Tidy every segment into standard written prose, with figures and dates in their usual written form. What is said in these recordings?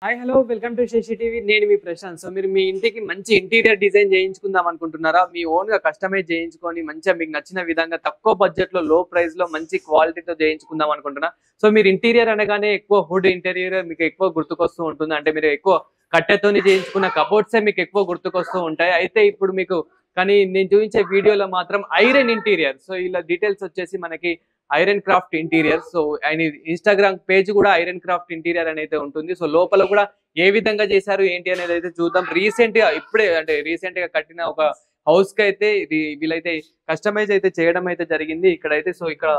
Hi hello welcome to Shashi TV. నేను మీ Prashanth. So మీరు మీ ఇంటికి మంచి ఇంటీరియర్ డిజైన్ చేయించుకుందాం అనుకుంటున్నారా? మీ ఓన్ గా కస్టమైజ్ చేయించుకొని మంచిగా మీకు నచ్చిన విధంగా తక్కువ బడ్జెట్ లో లో ప్రైస్ లో మంచి క్వాలిటీతో చేయించుకుందాం అనుకుంటున్నా. సో మీరు ఇంటీరియర్ అనగానే ఎక్కువ వుడ్ ఇంటీరియర్ మీకు ఎక్కువ గుర్తుకొస్తూ ఉంటుంది. అంటే మీరు ఎక్కువ కట్టెతోని చేయించుకున్న కబోర్డ్సే మీకు ఎక్కువ గుర్తుకొస్తూ ఉంటాయి. అయితే ఇప్పుడు మీకు కానీ నేను చూపించే వీడియోలో మాత్రం ఐరన్ ఇంటీరియర్. సో ఇలా డీటెయిల్స్ వచ్చేసి మనకి ఐరన్ క్రాఫ్ట్ ఇంటీరియర్. సో ఆయన ఇన్స్టాగ్రామ్ పేజ్ కూడా ఐరన్ క్రాఫ్ట్ ఇంటీరియర్ అనేది ఉంటుంది. సో లోపల కూడా ఏ విధంగా చేశారు ఏంటి అనేది అయితే చూద్దాం. రీసెంట్ గా ఇప్పుడే అంటే రీసెంట్ గా కట్టిన ఒక హౌస్ కి అయితే వీళ్ళైతే కస్టమైజ్ అయితే చేయడం అయితే జరిగింది ఇక్కడైతే. సో ఇక్కడ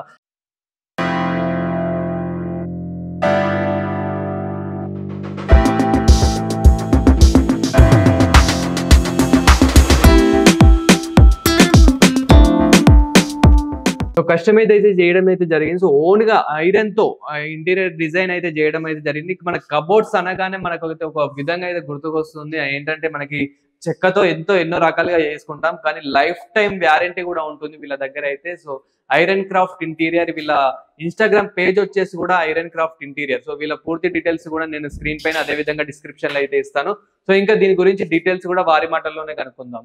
సో కస్టమైజ్ అయితే చేయడం అయితే జరిగింది. సో ఓన్ గా ఐరన్ తో ఇంటీరియర్ డిజైన్ అయితే చేయడం అయితే జరిగింది. మన కబోర్డ్స్ అనగానే మనకు ఒక విధంగా అయితే గుర్తుకొస్తుంది. ఏంటంటే మనకి చెక్కతో ఎన్నో రకాలుగా చేసుకుంటాం, కానీ లైఫ్ టైం వ్యారంటీ కూడా ఉంటుంది వీళ్ళ దగ్గర అయితే. సో ఐరన్ క్రాఫ్ట్ ఇంటీరియర్ వీళ్ళ ఇన్స్టాగ్రామ్ పేజ్ వచ్చేసి కూడా ఐరన్ క్రాఫ్ట్ ఇంటీరియర్. సో వీళ్ళ పూర్తి డీటెయిల్స్ కూడా నేను స్క్రీన్ పైన అదే విధంగా డిస్క్రిప్షన్ లో అయితే ఇస్తాను. సో ఇంకా దీని గురించి డీటెయిల్స్ కూడా వారి మాటల్లోనే కనుక్కుందాం.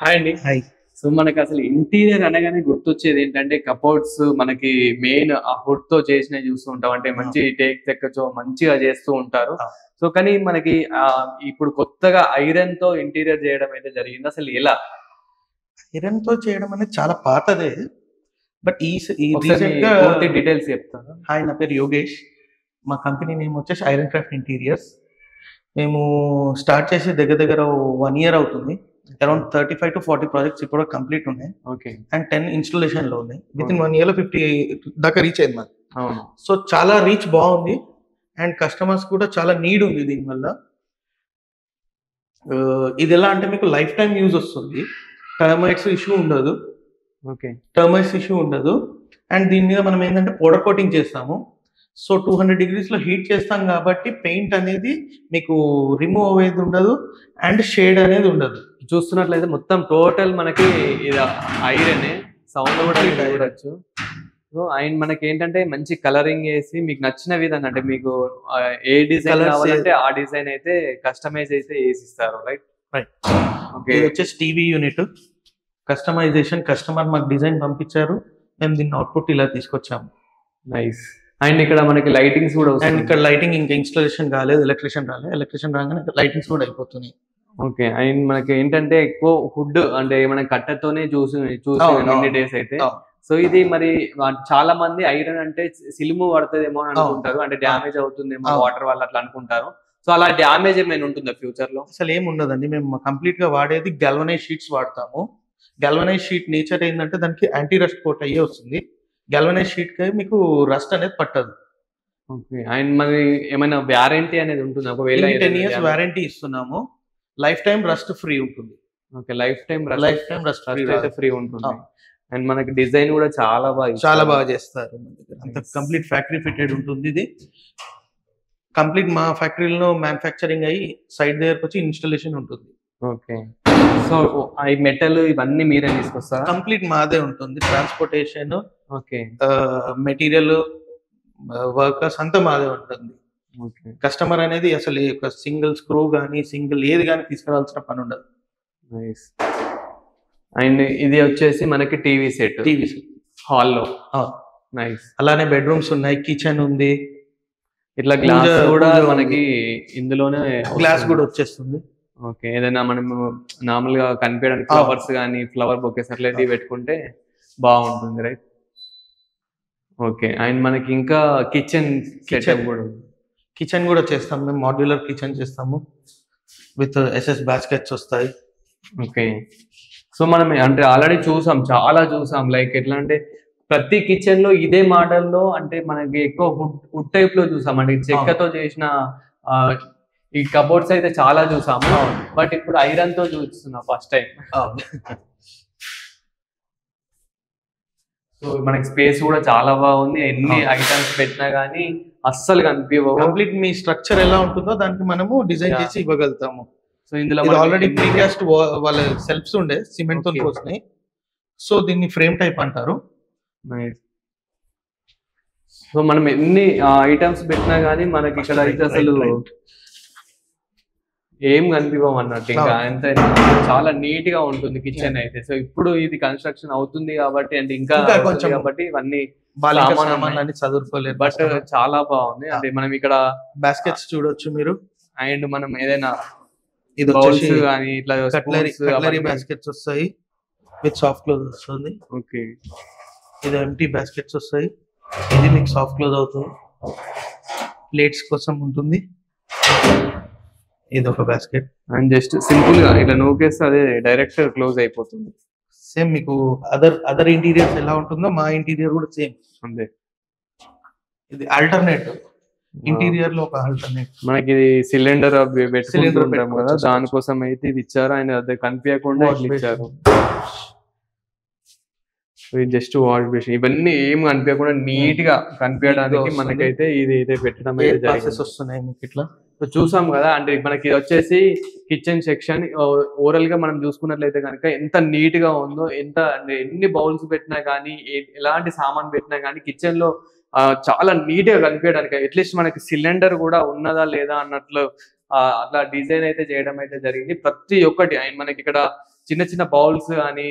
హాయ్ అండి. హాయ్. సో మనకి అసలు ఇంటీరియర్ అనగానే గుర్తొచ్చేది ఏంటంటే కబోర్డ్స్ మనకి మెయిన్ ఆ వుడ్ తో చేసినవి చూస్తూ ఉంటాం. అంటే మంచి టేక్ చెక్కతో మంచిగా చేస్తూ ఉంటారు. సో కానీ మనకి ఇప్పుడు కొత్తగా ఐరన్ తో ఇంటీరియర్ చేయడం అయితే జరిగింది. అసలు ఎలా ఐరన్ తో చేయడం అనేది చాలా పాతదే. బట్ ఈ డీటెయిల్స్ చెప్తాను. హాయ్, నా పేరు యోగేష్. మా కంపెనీ నేమ్ వచ్చేసి ఐరన్ క్రాఫ్ట్ ఇంటీరియర్స్. మేము స్టార్ట్ చేసి దగ్గర 1 year అవుతుంది. అరౌండ్ 35 to 40 ప్రాజెక్ట్స్ ఇప్పుడు కంప్లీట్ ఉన్నాయి. ఓకే. అండ్ 10 ఇన్స్టాలేషన్ లో ఉన్నాయి. విత్ ఇన్ 1 year లో 50 దాకా రీచ్ అయింది మాకు. సో చాలా రీచ్ బాగుంది అండ్ కస్టమర్స్ కూడా చాలా నీడ్ ఉంది దీనివల్ల. ఇది ఎలా అంటే మీకు లైఫ్ టైం యూజ్ వస్తుంది. టర్మైట్స్ ఇష్యూ ఉండదు. ఓకే. టర్మైట్స్ ఇష్యూ ఉండదు. అండ్ దీని మీద మనం ఏంటంటే పౌడర్ కోటింగ్ చేస్తాము. సో 200 degrees లో హీట్ చేస్తాం కాబట్టి పెయింట్ అనేది మీకు రిమూవ్ అయ్యేది ఉండదు అండ్ షేడ్ అనేది ఉండదు. చూస్తున్నట్లయితే మొత్తం టోటల్ మనకి ఐరన్ సౌండ్ కూడా చూడొచ్చు. సో అండ్ మనకి ఏంటంటే మంచి కలరింగ్ వేసి మీకు నచ్చిన విధంగా అంటే మీకు ఏ డిజైన్ కావాలంటే ఆ డిజైన్ అయితే కస్టమైజ్ అయితే వేసిస్తారు. రైట్. ఓకే. ఇది వచ్చేసి టీవీ యూనిట్ కస్టమైజేషన్. కస్టమర్ మాకు డిజైన్ పంపించారు, మేము దీన్ని అవుట్పుట్ ఇలా తీసుకొచ్చాము. నైస్. అండ్ ఇక్కడ మనకి లైటింగ్స్ కూడా అండ్ ఇక్కడ లైటింగ్ ఇంకా ఇన్స్టాలేషన్ కాలేదు, ఎలక్ట్రిషియన్ రాగానే లైటింగ్స్ కూడా అయిపోతున్నాయి. ఓకే. అండ్ మనకి ఏంటంటే ఎక్కువ వుడ్ అంటే మనం కట్టెతోనే చూసి డేస్ అయితే. సో ఇది మరి చాలా మంది ఐరన్ అంటే సిలుము పడుతుందేమో అని అనుకుంటారు, అంటే డ్యామేజ్ అవుతుందేమో వాటర్ వల్ల అట్లా అనుకుంటారు. సో అలా డ్యామేజ్ ఏమైనా ఉంటుందా ఫ్యూచర్ లో? అసలు ఏమి ఉండదండి. మేము కంప్లీట్ గా వాడేది గల్వనైజ్ షీట్స్ వాడతాము. గల్వనైజ్ షీట్ నేచర్ ఏంటంటే దానికి యాంటీ రస్ట్ కోట్ అయ్యే వస్తుంది. గల్వనైజ్ షీట్ కి మీకు రస్ట్ అనేది పట్టదు. ఓకే. అండ్ మరి ఏమైనా వారంటీ అనేది ఉంటుంది? ఒకవేళ 10 years వారంటీ ఇస్తున్నాము. లైఫ్ టైం రస్ట్ ఫ్రీ ఉంటుంది. Okay. Life time rust free ఉంటుంది. అండ్ మనకి డిజైన్ కూడా చాలా బాగా చేస్తారు. అంత కంప్లీట్ ఫ్యాక్టరీ ఫిటెడ్ ఉంటుంది. ఇది కంప్లీట్ మా ఫ్యాక్టరీలో మ్యానుఫ్యాక్చరింగ్ అయ్యి సైడ్ దగ్గరకు వచ్చి ఇన్స్టాలేషన్ ఉంటుంది. ఓకే. సో ఈ మెటల్ ఇవన్నీ మీరే తీసుకొస్తారా? కంప్లీట్ మాదే ఉంటుంది. ట్రాన్స్పోర్టేషన్, ఓకే, మెటీరియల్, వర్కర్స్ అంతా మాదే ఉంటుంది. ఓకే. కస్టమర్ అనేది అసలు ఒక సింగిల్ స్క్రూ కానీ సింగిల్ ఏది కానీ తీసుకురావాల్సిన పని ఉండదు. నైస్. అండ్ ఇది వచ్చేసి మనకి టీవీ సెట్ హాల్లో. నైస్. అలానే బెడ్రూమ్స్ ఉన్నాయి, కిచెన్ ఉంది. ఇట్లా గ్లాస్ కూడా మనకి ఇందులోనే గ్లాస్ కూడా వచ్చేస్తుంది. ఓకే. ఏదైనా మనము నార్మల్ గా కనిపించడానికి ఫ్లవర్స్ కానీ ఫ్లవర్ బొకేస్ అట్లా పెట్టుకుంటే బాగుంటుంది. రైట్. ఓకే. అండ్ మనకి ఇంకా కిచెన్ కూడా చేస్తాం మేము. మాడ్యులర్ కిచెన్ చేస్తాము విత్ SS బాస్కెట్స్ వస్తాయి. ఓకే. సో మనం అంటే ఆల్రెడీ చూసాం, చాలా చూసాం. లైక్ ఎట్లా అంటే ప్రతి కిచెన్ లో ఇదే మోడల్ లో అంటే మనకి ఎక్కువ వుడ్ టైప్ లో చూసాం అంటే చెక్కతో చేసిన ఆ, ఈ కబోర్డ్స్ అయితే చాలా చూసాము. బట్ ఇప్పుడు ఐరన్ తో చూస్తున్నా ఫస్ట్ టైం. సో మనకి స్పేస్ కూడా చాలా బాగుంది. ఎన్ని ఐటమ్స్ పెట్టినా గానీ అస్సలు కనిపించవు. కంప్లీట్ మీ స్ట్రక్చర్ ఎలా ఉంటుందో దానికి మనము డిజైన్ చేసి ఇవ్వగలుగుతాము. సో ఇందులో ఆల్రెడీ ప్రీకాస్ట్ వాళ్ళ సెల్ఫ్స్ ఉండే సిమెంట్ తో పోసినాయి. సో దీన్ని ఫ్రేమ్ టైప్ అంటారు. సో మనం ఎన్ని ఐటమ్స్ పెట్టినా గానీ మనకి ఇక్కడ అయితే అసలు ఏం కనిపించవు అన్నట్టు. ఇంకా అంత చాలా నీట్ గా ఉంటుంది కిచెన్ అయితే. సో ఇప్పుడు ఇది కన్స్ట్రక్షన్ అవుతుంది కాబట్టి అంటే ఇంకా కొంచెం కాబట్టి ఇవన్నీ చదువుకోలేదు. బట్ చాలా బాగుంది. అంటే మనం ఇక్కడ బాస్కెట్స్ చూడొచ్చు మీరు. అండ్ మనం ఏదైనా ఇది బౌల్స్ కానీ ఇట్లా కట్లరీ బాస్కెట్స్ వస్తాయి విత్ సాఫ్ట్ క్లోజ్ వస్తుంది. ఓకే, ఇది ఎంటీ బాస్కెట్స్ వస్తాయి. ఇది మీకు సాఫ్ట్ క్లోజ్ అవుతుంది. ప్లేట్స్ కోసం ఉంటుంది. ఇది ఒక బాస్కెట్ అండ్ జస్ట్ సింపుల్ గా ఇట్లా నూకేస్తే అదే డైరెక్ట్ క్లోజ్ అయిపోతుంది. సేమ్ మీకు అదర్ ఇంటీరియర్స్ ఎలా ఉంటుందో మా ఇంటీరియర్ కూడా సేమ్ అంతే. ఇది ఆల్టర్నేట్ ఇంటీరియర్ లో ఒక ఆల్టర్నేట్. మనకి ఇది సిలిండర్ పెట్టుకుంటాం కదా, దానికోసం అయితే ఇది ఇచ్చారు. ఆయన అదే కనిపించకుండా ఇచ్చారు. జస్ట్ వాష్ బేసిన్ ఇవన్నీ ఏం కనిపించకుండా నీట్ గా కనిపించడానికి మనకైతే ఇది అయితే పెట్టడం అయితే వస్తున్నాయి మీకు ఇట్లా. సో చూసాం కదా. అంటే మనకి ఇది వచ్చేసి కిచెన్ సెక్షన్. ఓవరాల్ గా మనం చూసుకున్నట్లయితే కనుక ఎంత నీట్ గా ఉందో, ఎంత అంటే ఎన్ని బౌల్స్ పెట్టినా కానీ ఎలాంటి సామాన్ పెట్టినా కానీ కిచెన్ లో చాలా నీట్ గా కనిపించడానికి అట్లీస్ట్ మనకి సిలిండర్ కూడా ఉన్నదా లేదా అన్నట్లు అట్లా డిజైన్ అయితే చేయడం అయితే జరిగింది. ప్రతి ఒక్కటి మనకి ఇక్కడ చిన్న చిన్న బౌల్స్ కానీ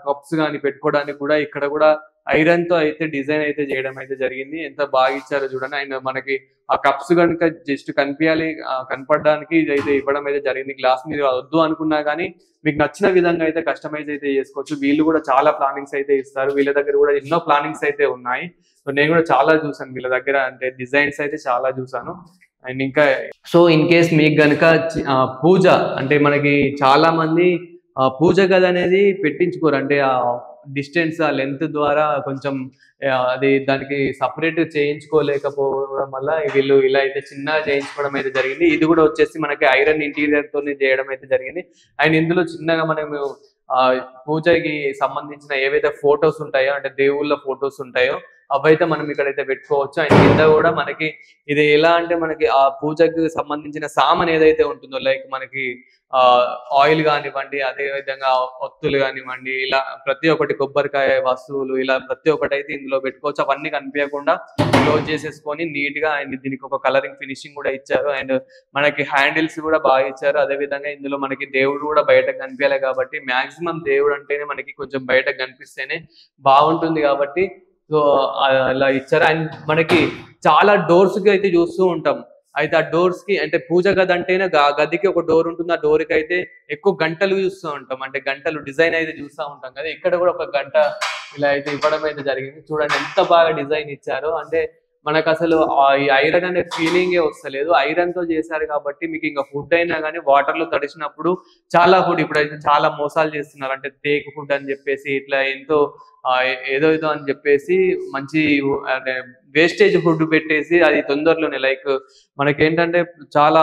కప్స్ కానీ పెట్టుకోవడానికి కూడా ఇక్కడ కూడా ఐరన్ తో అయితే డిజైన్ అయితే చేయడం అయితే జరిగింది. ఎంత బాగా ఇచ్చారో చూడండి. అండ్ మనకి ఆ కప్స్ కనుక జస్ట్ కనిపించాలి, కనపడడానికి ఇది అయితే ఇవ్వడం అయితే జరిగింది. గ్లాస్ మీరు వద్దు అనుకున్నా కానీ మీకు నచ్చిన విధంగా అయితే కస్టమైజ్ అయితే చేసుకోవచ్చు. వీళ్ళు కూడా చాలా ప్లానింగ్స్ అయితే ఇస్తారు. వీళ్ళ దగ్గర కూడా ఎన్నో ప్లానింగ్స్ అయితే ఉన్నాయి. సో నేను కూడా చాలా చూసాను వీళ్ళ దగ్గర, అంటే డిజైన్స్ అయితే చాలా చూసాను. అండ్ ఇంకా సో ఇన్ కేస్ మీకు గనుక పూజ అంటే మనకి చాలా మంది పూజ గది అనేది పెట్టించుకోరు. అంటే ఆ డిస్టెన్స్ ఆ లెంత్ ద్వారా కొంచెం అది దానికి సపరేట్ చేయించుకోలేకపోవడం వల్ల వీళ్ళు ఇలా అయితే చిన్నగా చేయించుకోవడం అయితే జరిగింది. ఇది కూడా వచ్చేసి మనకి ఐరన్ ఇంటీరియర్ తోనే చేయడం అయితే జరిగింది. అండ్ ఇందులో చిన్నగా మనము పూజకి సంబంధించిన ఏవైతే ఫొటోస్ ఉంటాయో అంటే దేవుళ్ళ ఫొటోస్ ఉంటాయో అవైతే మనం ఇక్కడైతే పెట్టుకోవచ్చు. అండ్ కింద కూడా మనకి ఇది ఎలా అంటే మనకి ఆ పూజకి సంబంధించిన సామాన్ ఏదైతే ఉంటుందో లైక్ మనకి ఆయిల్ కానివ్వండి, అదే విధంగా ఒత్తులు కానివ్వండి, ఇలా ప్రతి ఒక్కటి కొబ్బరికాయ వస్తువులు ఇలా ప్రతి ఒక్కటి అయితే ఇందులో పెట్టుకోవచ్చు. అవన్నీ కనిపించకుండా క్లోజ్ చేసేసుకొని నీట్ గా. అండ్ దీనికి ఒక కలరింగ్ ఫినిషింగ్ కూడా ఇచ్చారు. అండ్ మనకి హ్యాండిల్స్ కూడా బాగా ఇచ్చారు. అదే విధంగా ఇందులో మనకి దేవుడు కూడా బయటకు కనిపించాలి కాబట్టి మాక్సిమం దేవుడు అంటేనే మనకి కొంచెం బయటకు కనిపిస్తేనే బాగుంటుంది కాబట్టి సో అలా ఇచ్చారు. అండ్ మనకి చాలా డోర్స్ కి అయితే చూస్తూ ఉంటాం. అయితే ఆ డోర్స్ కి అంటే పూజ గది అంటేనే గదికి ఒక డోర్ ఉంటుంది. ఆ డోర్ కి అయితే ఎక్కువ గంటలు చూస్తూ ఉంటాం, అంటే గంటలు డిజైన్ అయితే చూస్తూ ఉంటాం కదా. ఇక్కడ కూడా ఒక గంట ఇలా అయితే ఇవ్వడం అయితే జరిగింది. చూడండి ఎంత బాగా డిజైన్ ఇచ్చారో. అంటే మనకు అసలు ఈ ఐరన్ అనే ఫీలింగే వస్తలేదు. ఐరన్ తో చేశారు కాబట్టి మీకు ఇంకా ఫుడ్ అయినా కానీ వాటర్ లో తడిసినప్పుడు చాలా ఫుడ్ ఇప్పుడైతే చాలా మోసాలు చేస్తున్నారు. అంటే టేక్ ఫుడ్ అని చెప్పేసి ఇట్లా ఎంతో ఏదో అని చెప్పేసి మంచి అంటే వేస్టేజ్ ఫుడ్ పెట్టేసి అది తొందరలోనే లైక్ మనకేంటంటే చాలా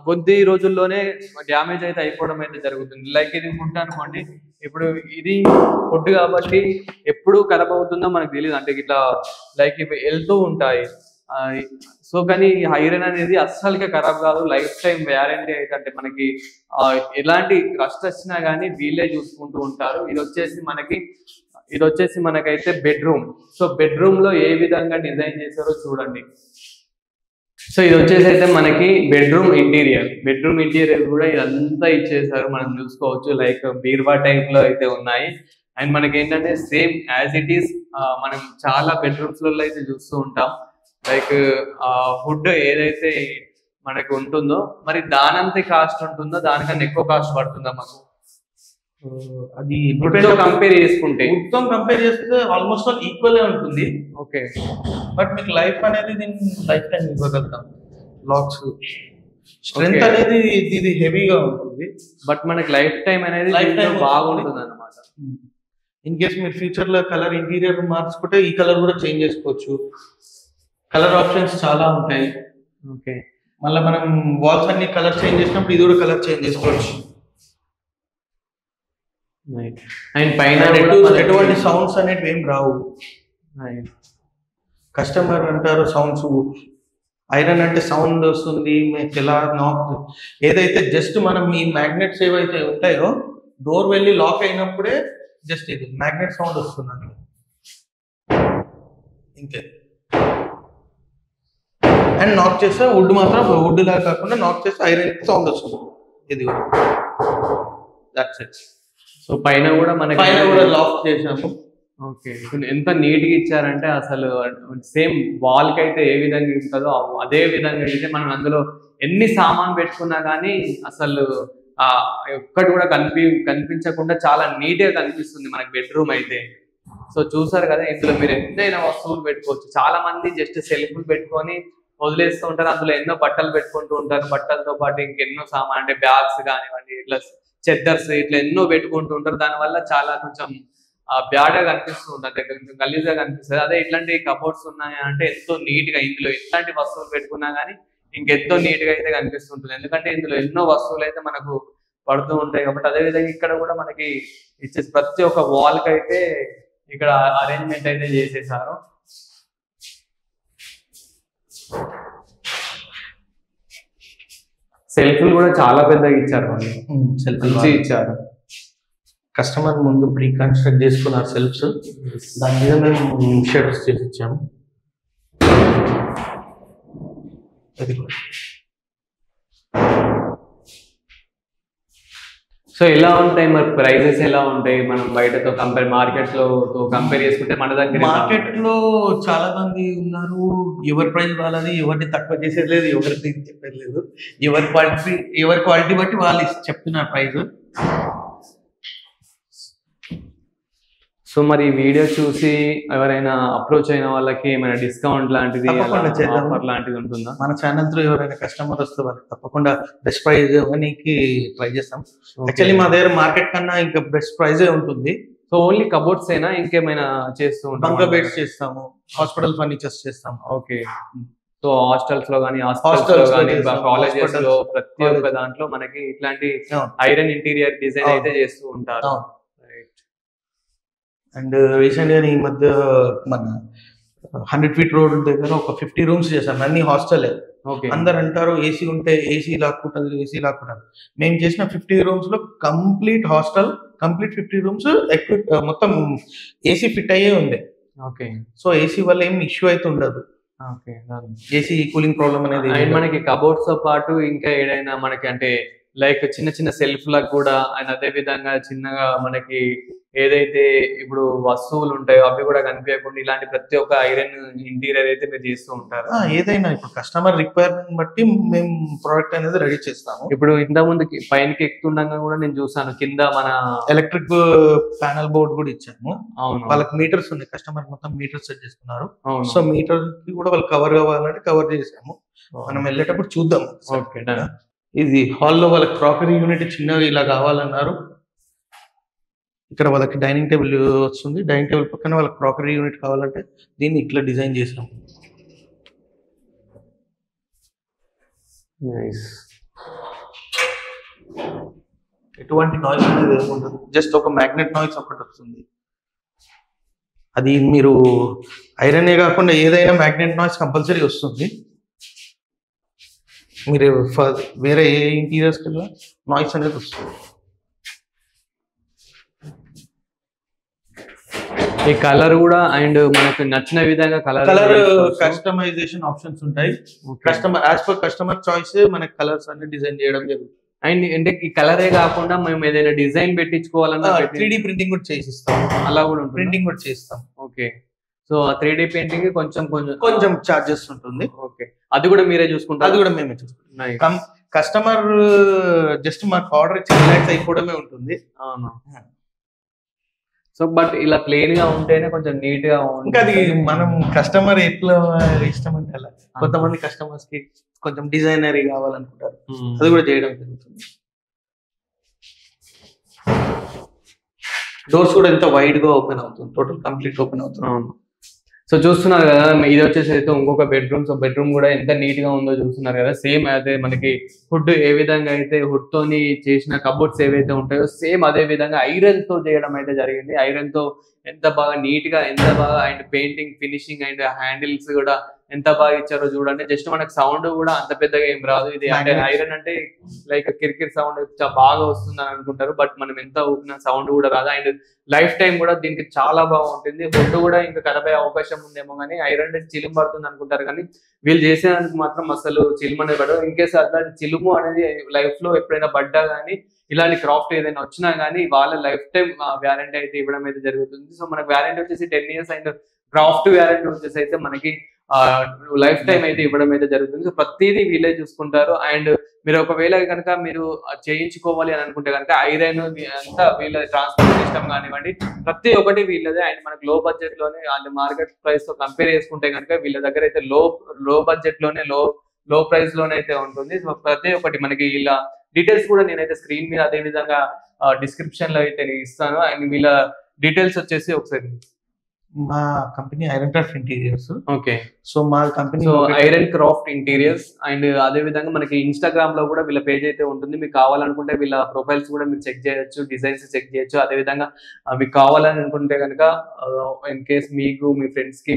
కొద్ది రోజుల్లోనే డ్యామేజ్ అయితే అయిపోవడం అయితే జరుగుతుంది. లైక్ ఇది ఫుడ్ అనుకోండి, ఇప్పుడు ఇది ఫుడ్ కాబట్టి ఎప్పుడు ఖరాబ్ అవుతుందో మనకు తెలియదు. అంటే ఇట్లా లైక్ ఇవి వెళ్తూ ఉంటాయి. సో కానీ ఐరన్ అనేది అస్సలుగా ఖరాబ్ కాదు, లైఫ్ టైం వ్యారంటీ అయితే. అంటే మనకి ఎలాంటి రస్ట్ వచ్చినా కానీ వీళ్ళే చూసుకుంటూ ఉంటారు. ఇది వచ్చేసి మనకైతే బెడ్రూమ్. సో బెడ్రూమ్ లో ఏ విధంగా డిజైన్ చేశారో చూడండి. సో ఇది వచ్చేసి అయితే మనకి బెడ్రూమ్ ఇంటీరియర్ కూడా ఇదంతా ఇచ్చేసారు, మనం చూసుకోవచ్చు. లైక్ బీర్వా టైప్ లో అయితే ఉన్నాయి. అండ్ మనకి ఏంటంటే సేమ్ యాజ్ ఇట్ ఈస్ మనం చాలా బెడ్రూమ్స్ లో అయితే చూస్తూ ఉంటాం. లైక్ ఫుడ్ ఏదైతే మనకి ఉంటుందో మరి దానంతే కాస్ట్ ఉంటుందో దానికన్నా ఎక్కువ కాస్ట్ పడుతుందా మాకు? అది కంపేర్ చేసుకుంటే మొత్తం కంపేర్ చేస్తే ఆల్మోస్ట్ ఈక్వల్ ఉంటుంది. ఓకే, బట్ మీకు లైఫ్ అనేది దీన్ని లైఫ్ టైం ఇవ్వగలుగుతాం. లాక్స్, స్ట్రెంత్ అనేది ఇది హెవీగా ఉంటుంది. బట్ మనకి లైఫ్ టైం అనేది Life time బాగుంటుంది అనమాట. ఇన్ కేస్ మీరు ఫ్యూచర్ లో కలర్ ఇంటీరియర్ మార్చుకుంటే ఈ కలర్ కూడా చేంజ్ చేసుకోవచ్చు. కలర్ ఆప్షన్స్ చాలా ఉంటాయి. ఓకే, మళ్ళీ మనం వాల్స్ అన్ని కలర్ చేంజ్ చేసినప్పుడు ఇది కూడా కలర్ చేంజ్ చేసుకోవచ్చు. అండ్ పైన ఎటువంటి సౌండ్స్ అనేవి ఏం రావు. కస్టమర్ అంటారు సౌండ్స్, ఐరన్ అంటే సౌండ్ వస్తుంది మీకు ఎలా నాక్, ఏదైతే జస్ట్ మనం ఈ మ్యాగ్నెట్స్ ఏవైతే ఉంటాయో డోర్ వెళ్ళి లాక్ అయినప్పుడే జస్ట్ ఇది మ్యాగ్నెట్ సౌండ్ వస్తుంది ఇంకే. అండ్ నాక్ చేస్తే వుడ్ మాత్రం వుడ్ లాగా కాకుండా నాక్ చేస్తే ఐరన్ సౌండ్ వస్తుంది. ఇది దట్స్ ఇట్. సో పైన కూడా మనకి పైన కూడా లాక్ చేసాము. ఓకే, ఎంత నీట్ గా ఇచ్చారంటే అసలు సేమ్ వాల్ కి అయితే ఏ విధంగా ఉంటుందో అదే విధంగా అయితే మనం అందులో ఎన్ని సామాన్ పెట్టుకున్నా కానీ అసలు ఒక్కటి కూడా కనిపించకుండా చాలా నీట్ గా కనిపిస్తుంది మనకి బెడ్రూమ్ అయితే. సో చూసారు కదా, ఇందులో మీరు ఎంతైనా వస్తువులు పెట్టుకోవచ్చు. చాలా మంది జస్ట్ సెల్ఫ్లు పెట్టుకొని వదిలేస్తూ ఉంటారు, అందులో ఎన్నో బట్టలు పెట్టుకుంటూ ఉంటారు. బట్టలతో పాటు ఇంకెన్నో సామాన్ అంటే బ్యాగ్స్ కానివ్వండి, ఇట్లా చెద్దర్స్ ఇట్లా ఎన్నో పెట్టుకుంటూ ఉంటారు. దానివల్ల చాలా కొంచెం బ్యాడ్ గా కనిపిస్తూ ఉంటుంది, కొంచెం గలీజ్ గా కనిపిస్తుంది. అదే ఇట్లాంటి కబోర్డ్స్ ఉన్నాయి అంటే ఎంతో నీట్ గా ఇందులో ఎట్లాంటి వస్తువులు పెట్టుకున్నా కానీ ఇంకెంతో నీట్ గా అయితే కనిపిస్తుంటుంది. ఎందుకంటే ఇందులో ఎన్నో వస్తువులు అయితే మనకు పడుతూ ఉంటాయి కాబట్టి. అదే విధంగా ఇక్కడ కూడా మనకి ఇచ్చేసి ప్రతి ఒక్క వాల్ కి అయితే ఇక్కడ అరేంజ్మెంట్ అయితే చేసేసారు. సెల్ఫ్లు కూడా చాలా పెద్దగా ఇచ్చారు, మంచి ఇచ్చారు. కస్టమర్ ముందు ప్రీ కన్స్ట్రక్ట్ చేసుకున్నారు సెల్ఫ్స్, దాని మీద మేము షెల్ఫ్స్ చేసి ఇచ్చాము. సో ఎలా ఉంటాయి మరి ప్రైజెస్, ఎలా ఉంటాయి మనం బయటతో మార్కెట్ లో కంపేర్ చేసుకుంటే? మన దగ్గర మార్కెట్ లో చాలా మంది ఉన్నారు, ఎవరి ప్రైస్ వాళ్ళది, ఎవరిని తక్కువ చేసేది లేదు, ఎవరికి చెప్పేది లేదు. ఎవరి క్వాలిటీ బట్టి వాళ్ళు చెప్తున్నారు ప్రైస్. సో మరి ఈ వీడియో చూసి ఎవరైనా అప్రోచ్ అయిన వాళ్ళకి ఏమైనా డిస్కౌంట్ లాంటిది, ఆఫర్ లాంటిది ఉంటుందా? మన ఛానల్ తో ఎవరైనా కస్టమర్ వస్తే వాళ్ళకి తప్పకుండా బెస్ట్ ప్రైజ్ ఇవ్వడానికి ట్రై చేస్తాం. యాక్చువల్లీ మా దగ్గర మార్కెట్ కన్నా ఇంకా బెస్ట్ ప్రైజే ఉంటుంది. సో ఓన్లీ కబోర్డ్స్ అయినా ఇంకేమైనా చేస్తూ ఉంటాం? బంకా బెడ్స్ చేస్తాము, హాస్పిటల్ ఫర్నిచర్స్ చేస్తాము. ఓకే, సో హాస్టల్స్ లో కానీ, హాస్టల్స్ కానీ, కాలేజెస్ లో ప్రతి ఒక్క దాంట్లో మనకి ఇట్లాంటి ఐరన్ ఇంటీరియర్ డిజైన్ అయితే చేస్తూ ఉంటారు. అండ్ రీసెంట్ గా ఈ మధ్య మన 100 feet రోడ్ దగ్గర ఒక 50 rooms చేశాను, అన్ని హాస్టలే. అందరు అంటారు ఏసీ ఉంటే ఏసీ లాక్కుంటుంది, ఏసీ లాక్కుంటారు. మేము చేసిన 50 rooms లో కంప్లీట్ హాస్టల్, కంప్లీట్ 50 rooms మొత్తం ఏసీ ఫిట్ అయ్యే ఉంది. ఓకే, సో ఏసీ వల్ల ఏం ఇష్యూ అయితే ఉండదు. ఓకే, ఏసీ కూలింగ్ ప్రాబ్లం అనేది. అండ్ మనకి కబోర్డ్స్ తో పాటు ఇంకా ఏదైనా మనకి అంటే లైక్ చిన్న చిన్న సెల్ఫ్ లకు కూడా, అండ్ అదే విధంగా చిన్నగా మనకి ఏదైతే ఇప్పుడు వస్తువులు ఉంటాయో అవి కూడా కనిపించకుండా ఇలాంటి ప్రతి ఒక్క ఐరన్ ఇంటీరియర్ అయితే మీరు చేస్తూ ఉంటారు? ఏదైనా ఇప్పుడు కస్టమర్ రిక్వైర్మెంట్ బట్టి మేము ప్రోడక్ట్ అనేది రెడీ చేస్తాము. ఇప్పుడు ఇంత ముందు పైనకి ఎక్కుతుండగా కూడా నేను చూసాను, కింద మన ఎలక్ట్రిక్ ప్యానల్ బోర్డ్ కూడా ఇచ్చాము. అవును, వాళ్ళకి మీటర్స్ ఉన్నాయి, కస్టమర్ మొత్తం మీటర్ సెట్ చేసుకున్నారు. సో మీటర్ కి కూడా వాళ్ళు కవర్ కావాలంటే కవర్ చేసాము. మనం వెళ్ళేటప్పుడు చూద్దాం. ఓకే, ఇది హాల్లో వాళ్ళకి క్రాకరీ యూనిట్ చిన్నగా ఇలా కావాలన్నారు. ఇక్కడ వాళ్ళకి డైనింగ్ టేబుల్ వస్తుంది, డైనింగ్ టేబుల్ పక్కన వాళ్ళకి క్రాకరీ యూనిట్ కావాలంటే దీన్ని ఇట్లా డిజైన్ చేసాం. ఎటువంటి నాయిస్ అనేది ఏముండదు, జస్ట్ ఒక మ్యాగ్నెట్ నాయిస్ ఒకటి వస్తుంది. అది మీరు ఐరనే కాకుండా ఏదైనా మ్యాగ్నెట్ నాయిస్ కంపల్సరీ వస్తుంది. మీరు వేరే ఏ ఇంటీరియర్స్కి వెళ్ళినా నాయిస్ అనేది వస్తుంది. ఈ కలర్ కూడా అండ్ మనకు నచ్చిన విధంగా కలర్ కస్టమైజేషన్ ఆప్షన్స్ ఉంటాయి. Customer as per customer choice మనకి కలర్స్ అన్ని డిజైన్ చేయడం జరుగుతుంది. అండ్ అంటే ఈ కలరే కాకుండా మేము ఏదైనా డిజైన్ పెట్టించుకోవాలన్నా 3D ప్రింటింగ్ కూడా చేసిస్తాం. అలా కూడా ప్రింటింగ్ కూడా చేస్తాం. ఓకే, సో 3D పెయింటింగ్ కొంచెం చార్జెస్ ఉంటుంది. ఓకే, అది కూడా మీరే చూసుకుంటారు? అది కూడా మేమే చూసుకుంటాం. కస్టమర్ జస్ట్ మాకు ఆర్డర్ ఇచ్చి రిలాక్స్ అయిపోవడమే ఉంటుంది. అవును. సో బట్ ఇలా ప్లెయిన్ గా ఉంటేనే కొంచెం నీట్ గా ఇంకా అది మనం కస్టమర్ ఎట్లా ఇష్టం అంటే అలా. కొంతమంది కస్టమర్స్ కి కొంచెం డిజైనరీ కావాలనుకుంటారు, అది కూడా చేయడం జరుగుతుంది. డోర్స్ కూడా ఎంత వైడ్ గా ఓపెన్ అవుతుంది, టోటల్ కంప్లీట్ ఓపెన్ అవుతుంది. సో చూస్తున్నారు కదా, ఇది వచ్చేసి అయితే ఇంకొక బెడ్రూమ్. సో బెడ్రూమ్ కూడా ఎంత నీట్ గా ఉందో చూస్తున్నారు కదా. సేమ్ అయితే మనకి హుడ్ ఏ విధంగా అయితే హుడ్ తోని చేసిన కబోర్డ్స్ ఏవైతే ఉంటాయో సేమ్ అదే విధంగా ఐరన్ తో చేయడం అయితే జరిగింది. ఐరన్ తో ఎంత బాగా నీట్ గా, ఎంత బాగా and painting finishing and handles కూడా ఎంత బాగా ఇచ్చారో చూడండి. జస్ట్ మనకు సౌండ్ కూడా అంత పెద్దగా ఏం రాదు. ఇది అంటే ఐరన్ అంటే లైక్ కిరికిరి సౌండ్ బాగా వస్తుంది అని అనుకుంటారు, బట్ మనం ఎంత ఊపినా సౌండ్ కూడా రాదు. అండ్ లైఫ్ టైం కూడా దీనికి చాలా బాగుంటుంది. ఫుడ్ కూడా ఇంకా కనబడే అవకాశం ఉందేమో కానీ ఐరన్ చిలుము పడుతుంది అనుకుంటారు, కానీ వీళ్ళు చేసేదానికి మాత్రం అసలు చిలుము అనేది పడదు. ఇన్ కేసు అట్లా చిలుము అనేది లైఫ్ లో ఎప్పుడైనా పడ్డా కానీ ఇలాంటి క్రాఫ్ట్ ఏదైనా వచ్చినా కానీ వాళ్ళ లైఫ్ టైం వ్యారంటీ అయితే ఇవ్వడం అయితే జరుగుతుంది. సో మనకు వ్యారంటీ వచ్చేసి 10 years అండ్ క్రాఫ్ట్ వ్యారంటీ వచ్చేసి అయితే మనకి లైఫ్ టైం అయితే ఇవ్వడం అయితే జరుగుతుంది. సో ప్రతిదీ వీళ్ళే చూసుకుంటారు. అండ్ మీరు ఒకవేళ కనుక మీరు చేయించుకోవాలి అని అనుకుంటే కనుక ఐరన్ అంతా వీళ్ళ ట్రాన్స్పోర్ట్ సిస్టమ్ కానివ్వండి ప్రతి ఒక్కటి వీళ్ళదే. అండ్ మనకు లో బడ్జెట్ లోనే అంటే మార్కెట్ ప్రైస్ తో కంపేర్ చేసుకుంటే కనుక వీళ్ళ దగ్గర అయితే లో బడ్జెట్ లోనే లో ప్రైస్ లోనే అయితే ఉంటుంది. సో ప్రతి ఒక్కటి మనకి ఇలా డీటెయిల్స్ కూడా నేనైతే స్క్రీన్ మీద అదే విధంగా డిస్క్రిప్షన్ లో అయితే ఇస్తాను. అండ్ వీళ్ళ డీటెయిల్స్ వచ్చేసి ఒకసారి మా company iron craft interiors. Okay, so మా company iron craft interiors. And అదే విధంగా మనకి ఇన్స్టాగ్రామ్ లో కూడా వీళ్ళ పేజ్ అయితే ఉంటుంది. మీకు కావాలనుకుంటే వీళ్ళ ప్రొఫైల్స్ కూడా మీరు చెక్ చేయొచ్చు, డిజైన్స్ చెక్ చేయొచ్చు. అదే విధంగా మీకు కావాలని అనుకుంటే కనుక ఇన్ కేస్ మీకు, మీ ఫ్రెండ్స్ కి,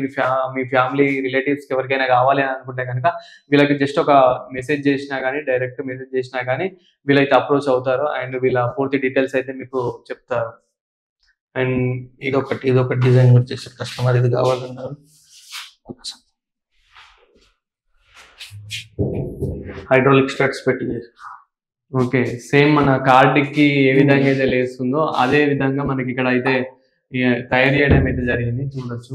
మీ ఫ్యామిలీ రిలేటివ్స్ కి ఎవరికైనా కావాలి అని అనుకుంటే కనుక వీళ్ళకి జస్ట్ ఒక మెసేజ్ చేసినా కానీ, డైరెక్ట్ మెసేజ్ చేసినా కానీ వీళ్ళైతే అప్రోచ్ అవుతారు. అండ్ వీళ్ళ పూర్తి డీటెయిల్స్ అయితే మీకు చెప్తారు. అండ్ ఇదొకటి డిజైన్ వచ్చేసి కస్టమర్ ఇది కావాలన్నారు. హైడ్రాలిక్ స్టడ్స్ పెట్టి. ఓకే, సేమ్ మన కార్డ్కి ఏ విధంగా అయితే లేస్తుందో అదే విధంగా మనకి ఇక్కడ అయితే తయారు చేయడం అయితే జరిగింది, చూడొచ్చు.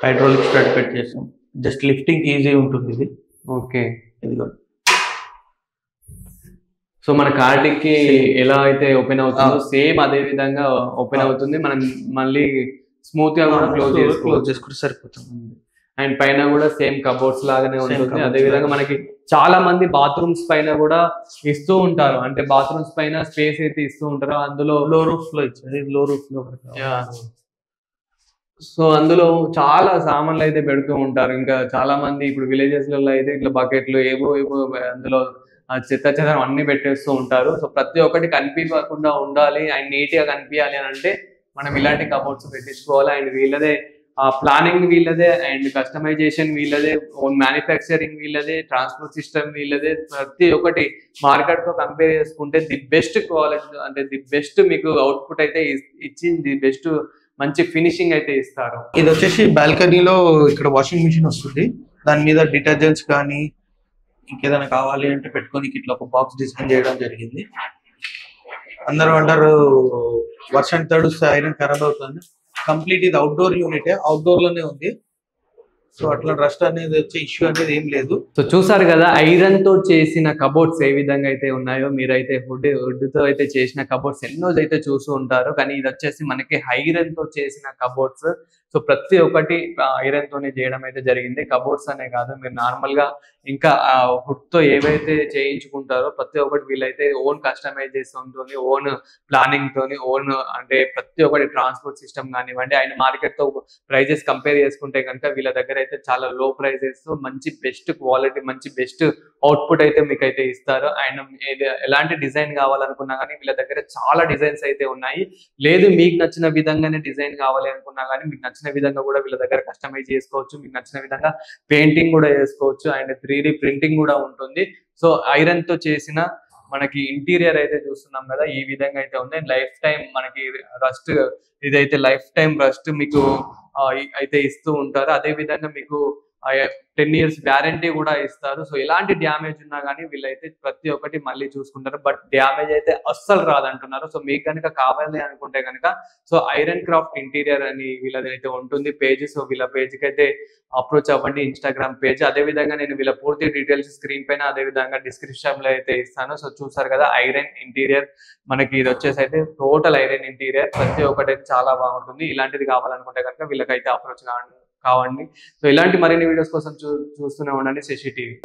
హైడ్రాలిక్ స్టడ్ పెట్టి చేసాం. జస్ట్ లిఫ్టింగ్ ఈజీ ఉంటుంది ఇది. ఓకే, ఇదిగో. సో మన కార్డ్కి ఎలా అయితే ఓపెన్ అవుతుందో సేమ్ అదే విధంగా ఓపెన్ అవుతుంది. మనం మళ్ళీ స్మూత్ గా కూడా క్లోజ్ చేసుకుంటే సరిపోతుంది. అండ్ పైన కూడా సేమ్ కబోర్డ్స్ లాగానే ఉంటుంది. అదే విధంగా మనకి చాలా మంది బాత్రూమ్స్ పైన కూడా ఇస్తూ ఉంటారు, అంటే బాత్రూమ్స్ పైన స్పేస్ అయితే ఇస్తూ ఉంటారు. అందులో లో రూఫ్ లో ఇచ్చారు, లో రూఫ్ లో. సో అందులో చాలా సామాన్లు అయితే పెడుతూ ఉంటారు. ఇంకా చాలా మంది ఇప్పుడు విలేజెస్ లలో అయితే ఇట్లా బకెట్లు ఏవో అందులో చెత్త చెదరం అన్ని పెట్టేస్తూ ఉంటారు. సో ప్రతి ఒక్కటి కనిపించకుండా ఉండాలి అండ్ నీట్ గా కనిపించాలి అని అంటే మనం ఇలాంటి కబోర్డ్స్ పెట్టించుకోవాలి. అండ్ వీళ్ళదే ప్లానింగ్ వీళ్ళదే, అండ్ కస్టమైజేషన్ వీళ్ళదే, ఓన్ మ్యానుఫ్యాక్చరింగ్ వీళ్ళదే, ట్రాన్స్పోర్ట్ సిస్టమ్ వీళ్ళదే. ప్రతి ఒక్కటి మార్కెట్ తో కంపేర్ చేసుకుంటే ది బెస్ట్ క్వాలిటీ, అంటే ది బెస్ట్ మీకు అవుట్పుట్ అయితే ఇచ్చి ది బెస్ట్ మంచి ఫినిషింగ్ అయితే ఇస్తారు. ఇది వచ్చేసి బాల్కనీలో ఇక్కడ వాషింగ్ మిషన్ వస్తుంది, దాని మీద డిటర్జెంట్స్ కానీ ఇంకేదైనా కావాలి అంటే పెట్టుకొని ఇట్లా ఒక బాక్స్ డిజైన్ చేయడం జరిగింది. అందరూ అంటారు వర్షం తడుస్తే ఐరన్ ఖరాబ్ అవుతుంది. కంప్లీట్ ఇది అవుట్డోర్ యూనిట్, అవుట్డోర్ లోనే ఉంది. సో అట్లా రస్ట్ అనేది వచ్చే ఇష్యూ అనేది ఏం లేదు. సో చూసారు కదా ఐరన్ తో చేసిన కబోర్డ్స్ ఏ విధంగా అయితే ఉన్నాయో. మీరైతే వుడ్ తో అయితే చేసిన కబోర్డ్స్ ఎన్నో అయితే చూస్తూ ఉంటారు, కానీ ఇది వచ్చేసి మనకి ఐరన్ తో చేసిన కబోర్డ్స్. సో ప్రతి ఒక్కటి ఐరన్ తోనే చేయడం అయితే జరిగింది. కబోర్డ్స్ అనే కాదు, మీరు నార్మల్ గా ఇంకా వుడ్ తో ఏవైతే చేయించుకుంటారో ప్రతి ఒక్కటి వీళ్ళైతే ఓన్ కస్టమైజేషన్ తోని, ఓన్ ప్లానింగ్ తోని, ఓన్ అంటే ప్రతి ఒక్కటి ట్రాన్స్పోర్ట్ సిస్టమ్ కానివ్వండి. అండ్ మార్కెట్ తో ప్రైజెస్ కంపేర్ చేసుకుంటే కనుక వీళ్ళ దగ్గర అయితే చాలా లో ప్రైజెస్ తో మంచి బెస్ట్ క్వాలిటీ, మంచి బెస్ట్ అవుట్పుట్ అయితే మీకు అయితే ఇస్తారు. అండ్ ఎలాంటి డిజైన్ కావాలనుకున్నా కానీ వీళ్ళ దగ్గర చాలా డిజైన్స్ అయితే ఉన్నాయి. లేదు మీకు నచ్చిన విధంగానే డిజైన్ కావాలి అనుకున్నా కానీ మీకు నచ్చిన విధంగా కూడా వీళ్ళ దగ్గర కస్టమైజ్ చేసుకోవచ్చు. మీకు నచ్చిన విధంగా పెయింటింగ్ కూడా చేసుకోవచ్చు. అండ్ 3D ప్రింటింగ్ కూడా ఉంటుంది. సో ఐరన్ తో చేసిన మనకి ఇంటీరియర్ అయితే చూస్తున్నాం కదా, ఈ విధంగా అయితే ఉంది. లైఫ్ టైం మనకి రస్ట్, ఇదైతే లైఫ్ టైం రస్ట్ మీకు అయితే ఇస్తూ ఉంటారు. అదే విధంగా మీకు 10 years వ్యారంటీ కూడా ఇస్తారు. సో ఎలాంటి డ్యామేజ్ ఉన్నా కానీ వీళ్ళైతే ప్రతి ఒక్కటి మళ్ళీ చూసుకుంటారు. బట్ డ్యామేజ్ అయితే అస్సలు రాదంటున్నారు. సో మీకు కనుక కావాలి అనుకుంటే కనుక సో ఐరన్ క్రాఫ్ట్ ఇంటీరియర్ అని వీళ్ళది అయితే ఉంటుంది పేజ్. సో వీళ్ళ పేజ్కి అయితే అప్రోచ్ అవ్వండి, ఇన్స్టాగ్రామ్ పేజ్. అదే విధంగా నేను వీళ్ళ పూర్తి డీటెయిల్స్ స్క్రీన్ పైన అదే విధంగా డిస్క్రిప్షన్ లో అయితే ఇస్తాను. సో చూసారు కదా ఐరన్ ఇంటీరియర్, మనకి ఇది వచ్చేసి అయితే టోటల్ ఐరన్ ఇంటీరియర్, ప్రతి ఒక్కటి అయితే చాలా బాగుంటుంది. ఇలాంటిది కావాలనుకుంటే కనుక వీళ్ళకైతే అప్రోచ్ కావండి. సో ఇలాంటి మరిన్ని వీడియోస్ కోసం చూస్తూనే ఉండండి శశి టీవీ.